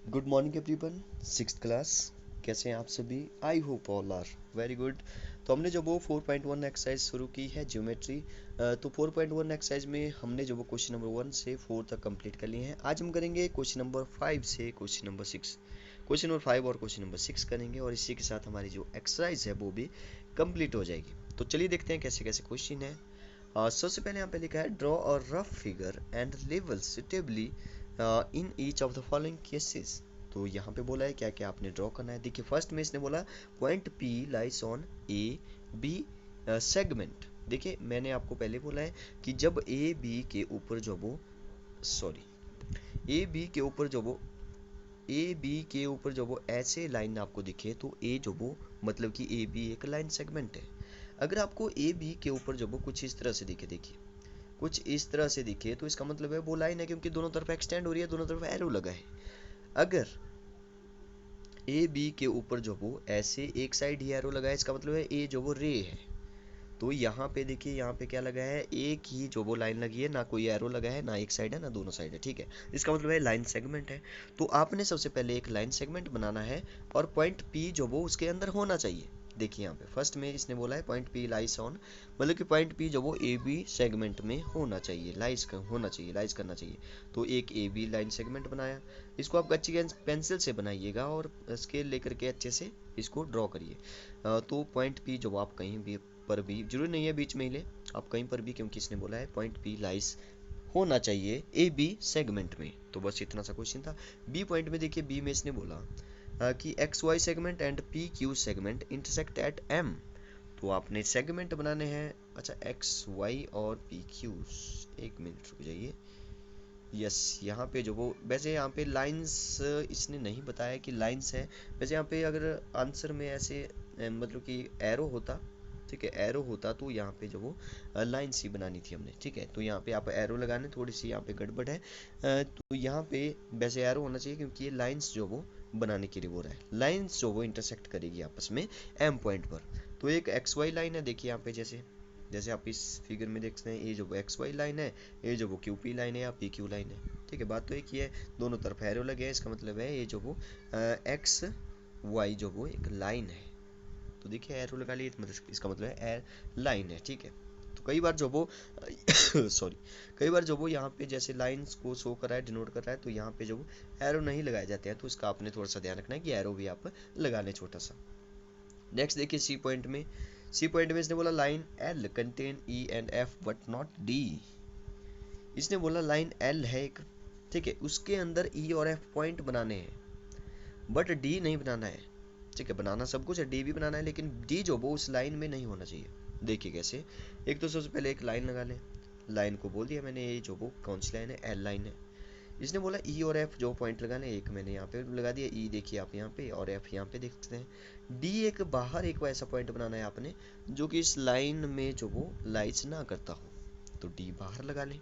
Good morning everyone. Sixth class, कैसे हैं आप सभी? I hope all are very good. तो हमने जो वो 4.1 एक्सरसाइज शुरू की है ज्योमेट्री। तो 4.1 एक्सरसाइज में हमने जो वो क्वेश्चन नंबर 1 से 4 तक कंप्लीट कर लिए हैं। आज हम करेंगे क्वेश्चन नंबर 5 से क्वेश्चन नंबर 6। क्वेश्चन नंबर 5 और क्वेश्चन नंबर 6 करेंगे और इसी के साथ हमारी जो एक्सरसाइज है वो भी कंप्लीट हो जाएगी। तो चलिए देखते हैं कैसे कैसे क्वेश्चन है। सबसे पहले यहाँ पे लिखा है draw a rough figure and level suitably in each of the following cases. तो यहाँ पे बोला है क्या क्या आपने ड्रॉ करना है। देखिए फर्स्ट में इसने बोला point P lies on A B segment. देखिए मैंने आपको पहले बोला है कि जब ए बी के ऊपर जो वो सॉरी ए बी के ऊपर जो वो ए बी के ऊपर जो वो ऐसे लाइन आपको दिखे तो ए जो वो मतलब कि ए बी एक लाइन सेगमेंट है। अगर आपको ए बी के ऊपर जो वो कुछ इस तरह से दिखे, देखिए कुछ इस तरह से दिखे तो इसका मतलब है वो लाइन है, क्योंकि दोनों तरफ एक्सटेंड हो रही है, दोनों तरफ एरो लगा है। अगर ए बी के ऊपर जो वो ऐसे एक साइड ही एरो लगा है, इसका मतलब है ए जो वो रे है। तो यहाँ पे देखिए यहाँ पे क्या लगा है, एक ही जो वो लाइन लगी है, ना कोई एरो लगा है, ना एक साइड है ना दोनों साइड है। ठीक है, इसका मतलब है लाइन सेगमेंट है। तो आपने सबसे पहले एक लाइन सेगमेंट बनाना है और पॉइंट पी जो वो उसके अंदर होना चाहिए। देखिए यहाँ पे फर्स्ट में इसने बोला है पॉइंट पी लाइस ऑन, मतलब कि पॉइंट पी जो वो ए बी सेगमेंट में होना चाहिए, होना चाहिए, लाइस करना चाहिए। तो एक ए बी लाइन सेगमेंट बनाया। इसको आप अच्छी पेंसिल से बनाइएगा और स्केल लेकर के अच्छे से इसको ड्रॉ करिए। तो पॉइंट पी जो आप कहीं भी पर भी, जरूरी नहीं है बीच में ही ले, आप कहीं पर भी, क्योंकि इसने बोला है पॉइंट पी लाइस होना चाहिए ए बी सेगमेंट में। तो बस इतना सा क्वेश्चन था। बी पॉइंट में देखिए, बी में इसने बोला कि X Y segment and P Q segment intersect at M. तो आपने सेगमेंट बनाने हैं, अच्छा एक्स वाई और पी क्यू। एक मिनट रुक जाइए। यस, यहाँ पे जो वो वैसे यहाँ पे लाइंस इसने नहीं बताया कि लाइंस है। वैसे यहाँ पे अगर आंसर में ऐसे मतलब कि एरो होता, ठीक है एरो होता तो यहाँ पे जो वो लाइन सी बनानी थी हमने। ठीक है, तो यहाँ पे आप एरो लगाने, थोड़ी सी यहाँ पे गड़बड़ है। तो यहाँ पे वैसे एरो होना चाहिए, क्योंकि ये लाइंस जो वो बनाने के लिए बोल रहा है, लाइंस जो वो इंटरसेक्ट करेगी आपस में एम पॉइंट पर। तो एक एक्स वाई लाइन है, देखिए यहाँ पे जैसे जैसे आप इस फिगर में देख सकते हैं, ये जो एक्स वाई लाइन है, ये जो वो क्यू पी लाइन है या पी क्यू लाइन है। ठीक है, बात तो एक ही है, दोनों तरफ एरो लगे हैं, इसका मतलब है ये जो वो एक्स वाई जो वो एक लाइन है। तो देखिए एरो लगा लिए, मतलब इसका मतलब है लाइन है। ठीक है, तो कई बार जो वो सॉरी, कई बार जो वो यहाँ पे जैसे लाइंस को शो कर रहा है, डिनोट कर रहा है, तो यहाँ पे जो वो एरो नहीं लगाए जाते हैं, तो इसका आपने थोड़ा सा ध्यान रखना है कि एरो भी आप लगा लें छोटा सा। नेक्स्ट देखिए सी पॉइंट में, सी पॉइंट में इसने बोला line L contain E and F but not D. इसने बोला लाइन एल है एक, ठीक है, उसके अंदर ई और एफ पॉइंट बनाने हैं बट डी नहीं बनाना है। ठीक है, बनाना सब कुछ है, डी भी बनाना है, लेकिन डी जो वो उस लाइन में नहीं होना चाहिए। देखिए कैसे, एक तो सबसे पहले एक लाइन लगा लें, लाइन को बोल दिया मैंने, ये जो वो कौन सी लाइन है, एल लाइन है। इसने बोला ई और एफ जो पॉइंट लगाने, एक मैंने यहाँ पे लगा दिया, ई देखिए आप यहाँ पे और एफ यहाँ पे देख सकते हैं। डी एक बाहर एक ऐसा पॉइंट बनाना है आपने जो कि इस लाइन में जो वो लाइस ना करता हो, तो डी बाहर लगा लें।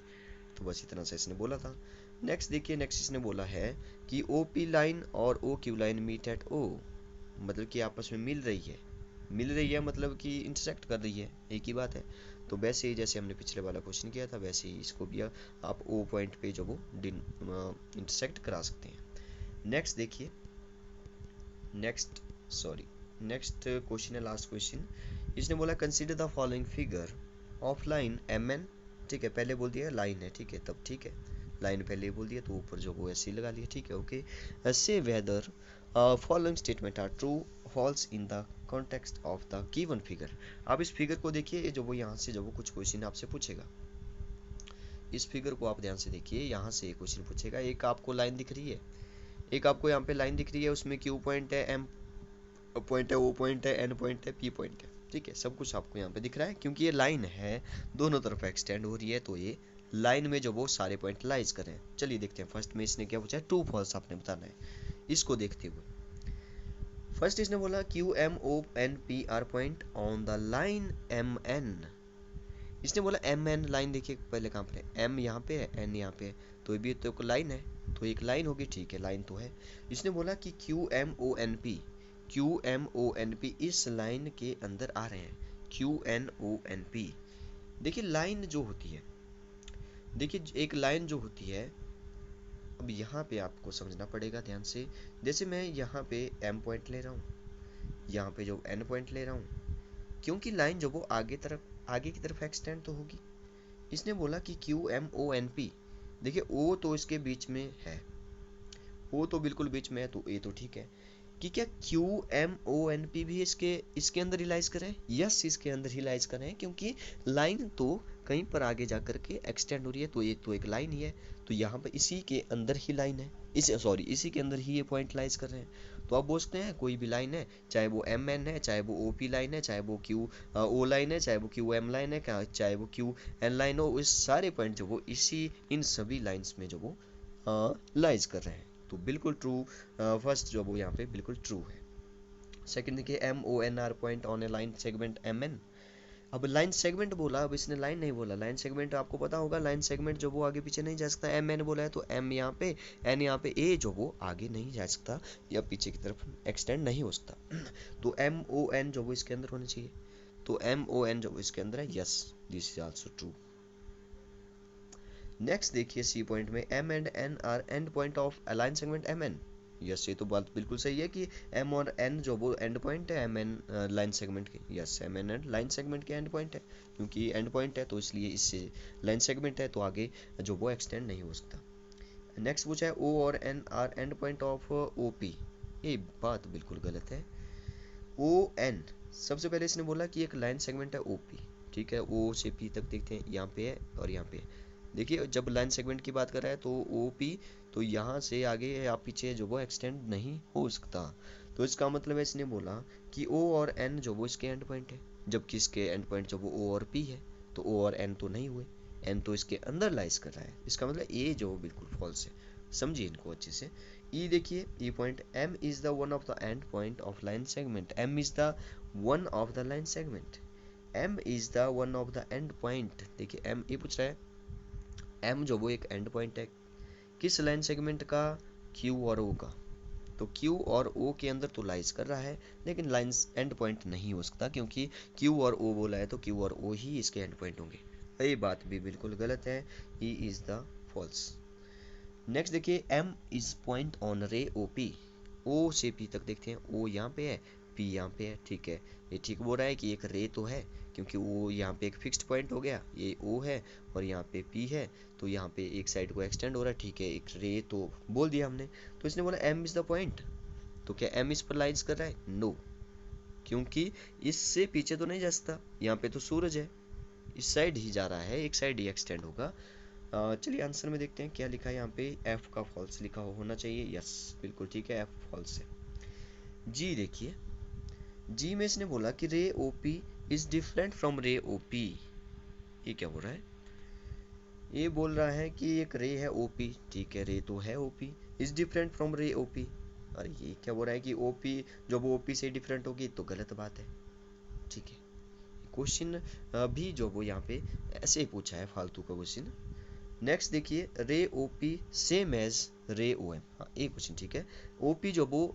तो बस इतना सा इसने बोला था। नेक्स्ट देखिए, नेक्स्ट इसने बोला है कि ओ पी लाइन और O Q line meet at O, मतलब कि आपस में मिल रही है, मिल रही है मतलब कि इंटरसेक्ट कर रही है, एक ही बात है। तो वैसे ही जैसे हमने पिछले वाला क्वेश्चन किया था, वैसे ही इसको भी आप ओ पॉइंट पे जो वो इंटरसेक्ट करा सकते हैं। नेक्स्ट देखिए, नेक्स्ट सॉरी नेक्स्ट क्वेश्चन है लास्ट क्वेश्चन। इसने बोला consider the following figure of line M N. ठीक है, पहले बोल दिया लाइन है, ठीक है तब ठीक है, लाइन पहले बोल दिया तो ऊपर जो वो ऐसे ही लगा लिया। ठीक है, okay. Say whether following statement are true false in the context of the given figure. आप इस फिगर को देखिए, जो वो यहाँ से जो वो कुछ क्वेश्चन आपसे पूछेगा, इस फिगर को आप ध्यान से देखिए, यहाँ से एक क्वेश्चन पूछेगा, एक आपको लाइन दिख रही है, एक आपको यहाँ पे लाइन दिख रही है, उसमें क्यू पॉइंट है, एम पॉइंट है, ओ पॉइंट है, एन पॉइंट है, पी पॉइंट है। ठीक है, सब कुछ आपको यहाँ पे दिख रहा है, क्योंकि ये लाइन है, दोनों तरफ एक्सटेंड हो रही है, तो ये लाइन में जो वो सारे पॉइंट लाइज करें। चलिए देखते हैं, फर्स्ट में इसने क्या पूछा है, ट्रू फॉल्स आपने बताना है। इसको देखते हुए फर्स्ट इसने बोला Q M O N P R point on the line M N. इसने बोला एम एन लाइन, देखिए पहले कहाँ पर है, एम यहाँ पे है, एन यहाँ पे है, तो ये भी तो एक लाइन है, तो एक लाइन होगी। ठीक है, लाइन तो है। इसने बोला कि Q M O N P, Q M O N P इस लाइन के अंदर आ रहे हैं, Q N O N P. देखिए लाइन जो होती है, देखिए एक लाइन जो होती है, अब यहाँ पे आपको समझना पड़ेगा ध्यान से। जैसे मैं यहाँ पे m पॉइंट ले रहा हूँ, यहाँ पे जो n पॉइंट ले रहा हूँ, क्योंकि लाइन जो वो आगे की तरफ एक्सटेंड तो होगी। इसने बोला कि QMONP, देखिए O तो इसके बीच में है, O तो बिल्कुल बीच में है, तो A तो ठीक है कि क्या QMONP भी इसके अंदर ही लाइज करें? यस, इसके अंदर ही लाइज करें, क्योंकि लाइन तो कहीं पर आगे जा करके एक्सटेंड हो रही है, तो ये तो एक लाइन ही है, तो यहाँ पर इसी के अंदर ही लाइन है, इसी के अंदर ही ये पॉइंट लाइज कर रहे हैं। तो आप बोलते हैं कोई भी लाइन है, चाहे वो MN है, चाहे वो OP लाइन है, चाहे वो QO लाइन है, चाहे वो QM लाइन है, चाहे वो QN लाइन हो, इस सारे पॉइंट जो वो इन सभी लाइन्स में जो वो लाइज कर रहे हैं। तो बिल्कुल ट्रू, फर्स्ट जो वो यहाँ पे बिल्कुल ट्रू है। सेकंड देखिए MONR point on A line segment MN। अब लाइन सेगमेंट बोला, अब इसने लाइन नहीं बोला। लाइन सेगमेंट आपको पता होगा, लाइन सेगमेंट जो वो आगे पीछे नहीं जा सकता। MN बोला है तो M यहाँ पे, N यहाँ पे, A जो वो आगे नहीं जा सकता या पीछे की तरफ एक्सटेंड नहीं हो सकता। तो MON जो वो इसके अंदर होना चाहिए, तो MON जो वो इसके अंदर है, yes this is also true. Next देखिए C पॉइंट में M and N are end point of a line segment MN। Yes, ये तो बात बिल्कुल सही है कि M और N जो वो एंड पॉइंट है MN लाइन सेगमेंट के। यस, MN लाइन सेगमेंट के एंड पॉइंट है, क्योंकि एंड पॉइंट है तो इसलिए इससे लाइन सेगमेंट है, तो आगे जो वो एक्सटेंड नहीं हो सकता। नेक्स्ट पूछा है O और N are end point of OP। ये बात बिल्कुल गलत है। ON, सबसे पहले इसने बोला कि एक लाइन सेगमेंट है OP, ठीक है, O से P तक देखते हैं, यहाँ पे है और यहाँ पे है। देखिए जब लाइन सेगमेंट की बात कर रहा है तो OP तो यहाँ से आगे या पीछे जो वो एक्सटेंड नहीं हो सकता। तो इसका मतलब है इसने बोला कि O और N जो वो इसके एंड पॉइंट है, जबकि इसके एंड पॉइंट जो वो O और P है, तो O और N तो नहीं हुए, N तो इसके अंदर लाइज कर रहा है। इसका मतलब A जो बिल्कुल फॉल्स है, समझिए इनको अच्छे से। E देखिए, E point M is the one of the end point of line segment. M is the one of the line segment, M is the one of the end point. देखिए M, ये पूछ रहा है M जो वो एक and point है किस लाइन सेगमेंट का? Q और O का। तो Q और O के अंदर तो लाइज कर रहा है, लेकिन लाइन एंड पॉइंट नहीं हो सकता, क्योंकि Q और O बोला है तो Q और O ही इसके एंड पॉइंट होंगे। ये बात भी बिल्कुल गलत है, E is the false. Next देखिए M is point on ray OP। O से P तक देखते हैं, O यहाँ पे है, P यहाँ पे है, ठीक है। ये ठीक बोल रहा है कि एक रे तो है, क्योंकि O यहाँ पे एक फिक्स्ड पॉइंट हो गया, ये O है और यहाँ पे P है, तो यहाँ पे एक साइड को एक्सटेंड हो रहा है, ठीक है, एक रे तो बोल दिया हमने। तो इसने बोला M इज द पॉइंट, तो क्या M इस पर लाइज कर रहा है? नो, क्योंकि इससे पीछे तो नहीं जा सकता, यहाँ पे तो सूरज है, इस साइड ही जा रहा है, एक साइड ही एक्सटेंड होगा। चलिए आंसर में देखते हैं क्या लिखा है यहाँ पे। F का फॉल्स लिखा होना चाहिए, यस बिल्कुल ठीक है, F फॉल्स है। G देखिए, G में इसने बोला कि रे OP इज डिफरेंट फ्रॉम रे OP। ये क्या बोल रहा है? ये बोल रहा है कि एक रे है OP, ठीक है, रे तो है OP, इज डिफरेंट फ्रॉम रे OP। और ये क्या बोल रहा है कि OP जब OP से डिफरेंट होगी तो गलत बात है, ठीक है। क्वेश्चन भी जो वो यहाँ पे ऐसे ही पूछा है, फालतू का क्वेश्चन। नेक्स्ट देखिए, रे OP सेम एज रे OM। हाँ, एक क्वेश्चन ठीक है, OP जो वो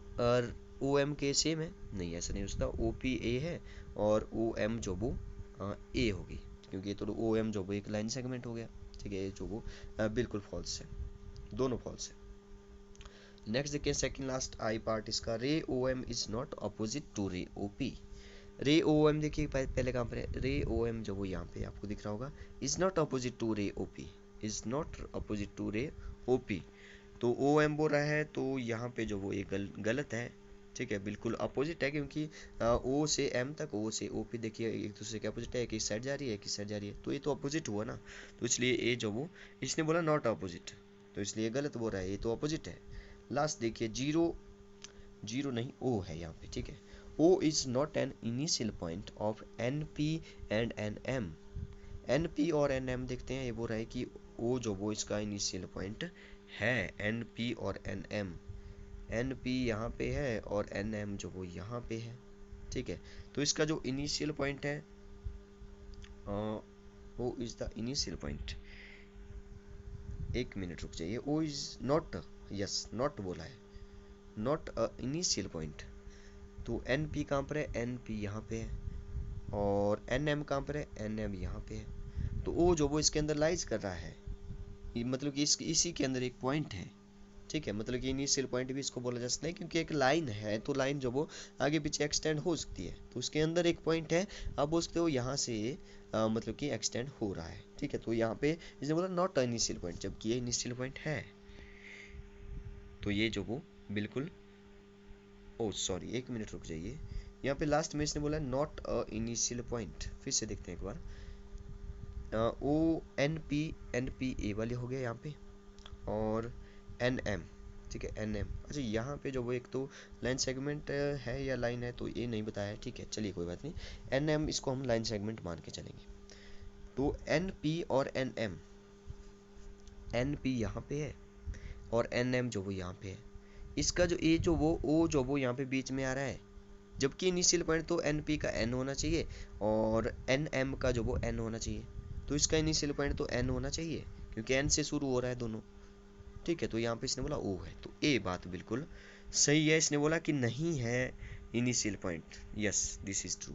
OM के सेम है, नहीं ऐसा नहीं हो सकता, OP A है और OM जो वो A होगी, क्योंकि तो OM जो वो एक लाइन सेगमेंट हो गया, ठीक है, जो वो बिल्कुल फॉल्स है, दोनों फॉल्स है। नेक्स्ट देखिए, सेकंड लास्ट आई पार्ट इसका, ray OM is not opposite to ray OP। रे OM देखिए पहले कहाँ पर है, रे OM जो वो यहाँ पे आपको दिख रहा होगा, is not opposite to ray OP, is not opposite to ray OP। तो OM बोल रहा है, तो यहाँ पे जो वो ये गलत है, ठीक है, बिल्कुल अपोजिट है, क्योंकि O से M तक, O से OP देखिए एक दूसरे के अपोजिट है, एक इस साइड जा रही है, एक इस साइड जा रही है, तो ये तो अपोजिट हुआ ना, तो इसलिए ये जो वो इसने बोला नॉट अपोजिट, तो इसलिए गलत बोल रहा है, ये तो अपोजिट है। लास्ट देखिए, जीरो नहीं, O है यहाँ पे, ठीक है। O is not an initial point of NP and NM। NP और NM देखते हैं, ये बोल रहा है कि O जो वो इसका इनिशियल पॉइंट है, NP और NM। NP यहाँ पे है और NM जो वो यहाँ पे है, ठीक है। तो इसका जो इनिशियल पॉइंट है, O is the initial point. एक मिनट रुक जाइए, O is not, yes not बोला है, नॉट अ इनिशियल पॉइंट। तो NP कहाँ पर है? NP यहाँ पे है, और NM कहाँ पर है? NM यहाँ पे है। तो O जो वो इसके अंदर लाइज कर रहा है, मतलब कि इसी के अंदर एक पॉइंट है, ठीक है, मतलब कि इनिशियल पॉइंट भी इसको बोला जा सकता है, क्योंकि एक लाइन है तो लाइन जो वो आगे पीछे एक्सटेंड हो सकती है, तो उसके अंदर एक पॉइंट है, आप बोल सकते हो यहाँ से मतलब कि एक्सटेंड हो रहा है। ठीक है, तो यहाँ पे इसने बोला नॉट इनिशियल पॉइंट, जबकि ये इनिशियल पॉइंट है, तो ये जो वो बिल्कुल, ओ सॉरी एक मिनट रुक जाइए, यहाँ पे लास्ट में इसने बोला नॉट अ इनिशियल पॉइंट, फिर से देखते हैं एक बार। ओ एन पी ए वाले हो गया यहाँ पे, और एन एम, ठीक है एन एम। अच्छा यहाँ पे जो वो एक तो लाइन सेगमेंट है या लाइन है तो ये नहीं बताया है, ठीक है चलिए कोई बात नहीं, एन एम इसको हम लाइन सेगमेंट मान के चलेंगे। तो एन पी और एन एम, एन पी यहाँ पे है और एन एम जो वो यहाँ पे है, इसका जो ए जो वो ओ जो वो यहाँ पे बीच में आ रहा है, जबकि इनिशियल पॉइंट तो एन पी का एन होना चाहिए और एन एम का जो वो एन होना चाहिए, तो इसका इनिशियल पॉइंट तो एन होना चाहिए क्योंकि एन से शुरू हो रहा है दोनों। ठीक है, तो यहाँ पे इसने बोला ओ है, तो ए बात बिल्कुल सही है, इसने बोला कि नहीं है initial point, yes this is true.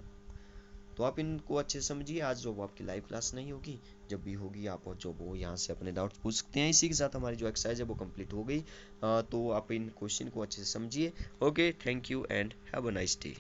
तो आप इनको अच्छे से समझिए, आज जो वो आपकी लाइव क्लास नहीं होगी, जब भी होगी आप जो वो यहाँ से अपने डाउट्स पूछ सकते हैं। इसी के साथ हमारी जो एक्सरसाइज है वो कंप्लीट हो गई। तो आप इन क्वेश्चन को अच्छे से समझिए। Okay, thank you and have a nice day.